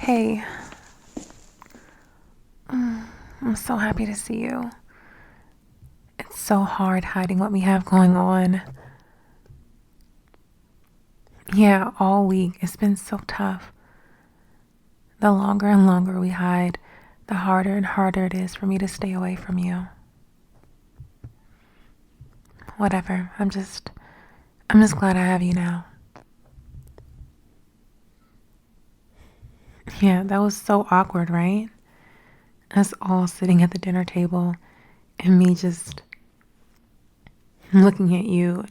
Hey, I'm so happy to see you. It's so hard hiding what we have going on. Yeah, all week it's been so tough. The longer and longer we hide, the harder and harder it is for me to stay away from you. Whatever, I'm just glad I have you now. Yeah, that was so awkward, right? Us all sitting at the dinner table and me just looking at you,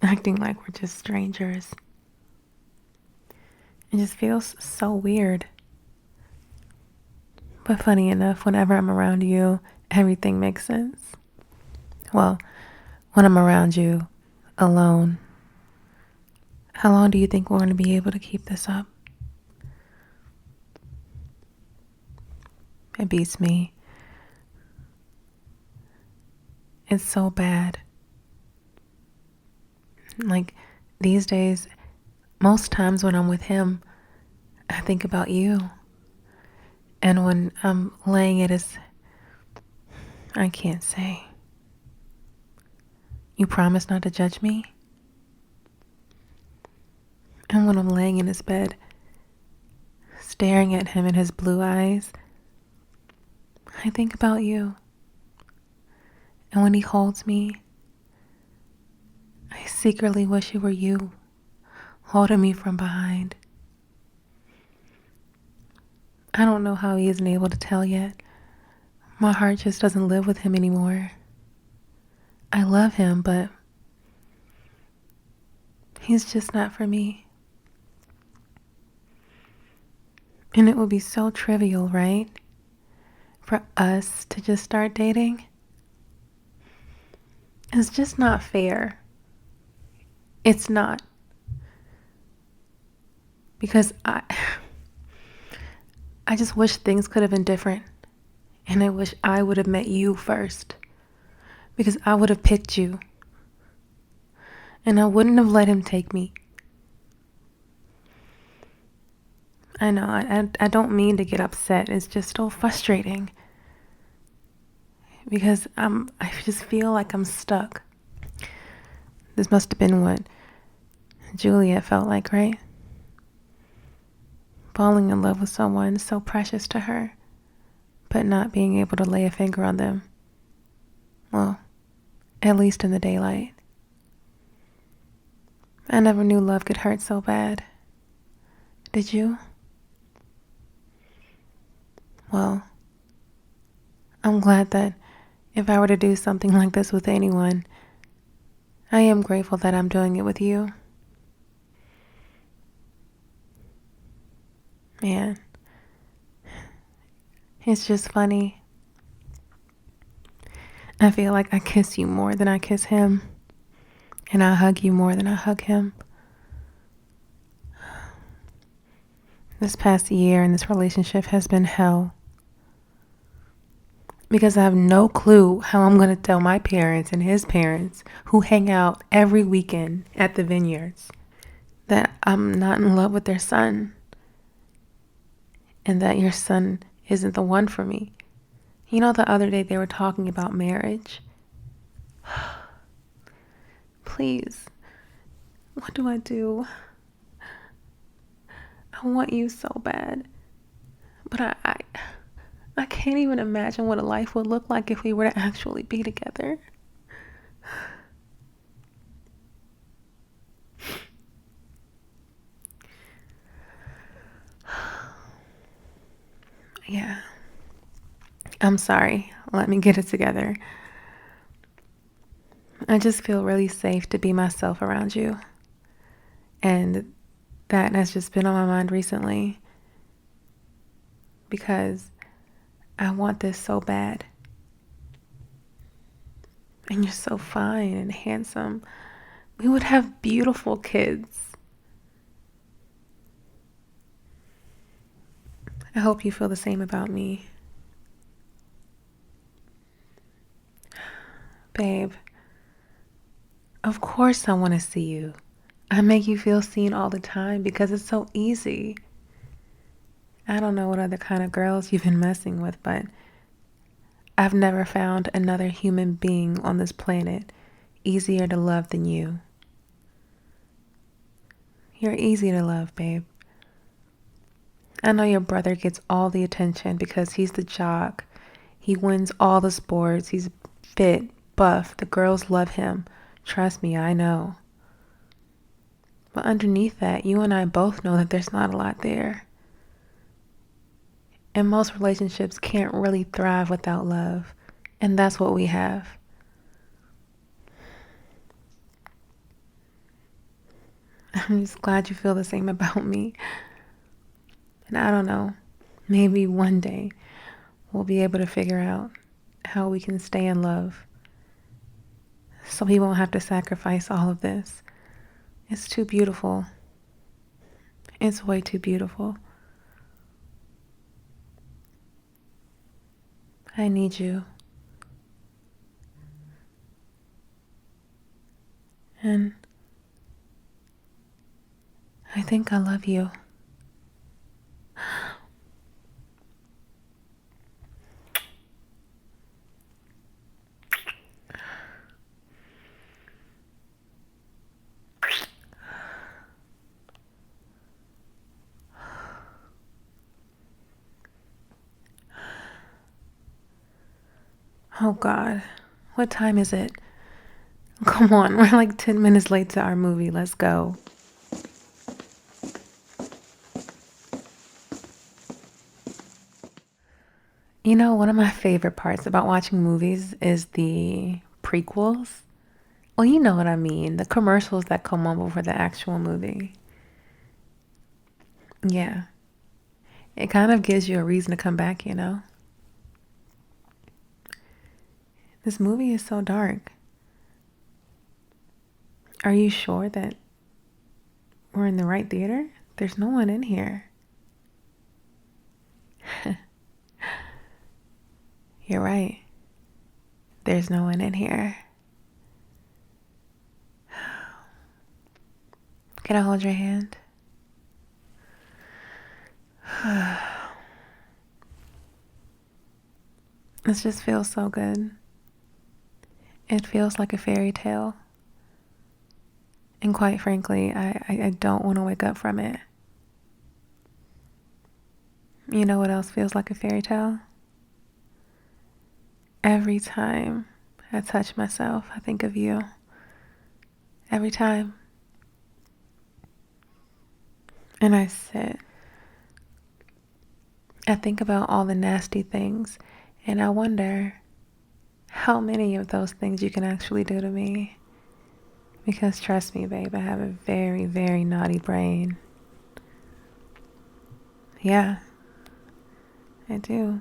acting like we're just strangers. It just feels so weird. But funny enough, whenever I'm around you, everything makes sense. Well, when I'm around you, alone, how long do you think we're going to be able to keep this up? It beats me. It's so bad. Like, these days, most times when I'm with him, I think about you. And when I'm laying at his, I can't say. You promise not to judge me? And when I'm laying in his bed, staring at him in his blue eyes, I think about you. And when he holds me, I secretly wish it were you holding me from behind. I don't know how he isn't able to tell yet. My heart just doesn't live with him anymore. I love him, but he's just not for me. And it would be so trivial, right? For us to just start dating. It's just not fair. It's not. Because I just wish things could have been different. And I wish I would have met you first. Because I would have picked you. And I wouldn't have let him take me. I know, I don't mean to get upset. It's just so frustrating. Because I just feel like I'm stuck. This must have been what Juliet felt like, right? Falling in love with someone so precious to her, but not being able to lay a finger on them. Well, at least in the daylight. I never knew love could hurt so bad. Did you? Well, I'm glad that if I were to do something like this with anyone, I am grateful that I'm doing it with you. Man, it's just funny. I feel like I kiss you more than I kiss him, and I hug you more than I hug him. This past year in this relationship has been hell. Because I have no clue how I'm going to tell my parents and his parents, who hang out every weekend at the vineyards, that I'm not in love with their son and that your son isn't the one for me. You know, the other day they were talking about marriage. Please, what do I do? I want you so bad, but I can't even imagine what a life would look like if we were to actually be together. Yeah. I'm sorry. Let me get it together. I just feel really safe to be myself around you. And that has just been on my mind recently because I want this so bad. And you're so fine and handsome. We would have beautiful kids. I hope you feel the same about me. Babe, of course I want to see you. I make you feel seen all the time because it's so easy. I don't know what other kind of girls you've been messing with, but I've never found another human being on this planet easier to love than you. You're easy to love, babe. I know your brother gets all the attention because he's the jock. He wins all the sports. He's fit, buff. The girls love him. Trust me, I know. But underneath that, you and I both know that there's not a lot there. And most relationships can't really thrive without love. And that's what we have. I'm just glad you feel the same about me. And I don't know, maybe one day we'll be able to figure out how we can stay in love so we won't have to sacrifice all of this. It's too beautiful. It's way too beautiful. I need you. And I think I love you. Oh God, what time is it? Come on, we're like 10 minutes late to our movie. Let's go. You know, one of my favorite parts about watching movies is the prequels. Well, you know what I mean. The commercials that come on before the actual movie. Yeah. It kind of gives you a reason to come back, you know? This movie is so dark. Are you sure that we're in the right theater? There's no one in here. You're right. There's no one in here. Can I hold your hand? This just feels so good. It feels like a fairy tale. And quite frankly, I don't want to wake up from it. You know what else feels like a fairy tale? Every time I touch myself, I think of you. Every time. And I sit. I think about all the nasty things, and I wonder how many of those things you can actually do to me. Because trust me, babe, I have a very, very naughty brain. Yeah, I do.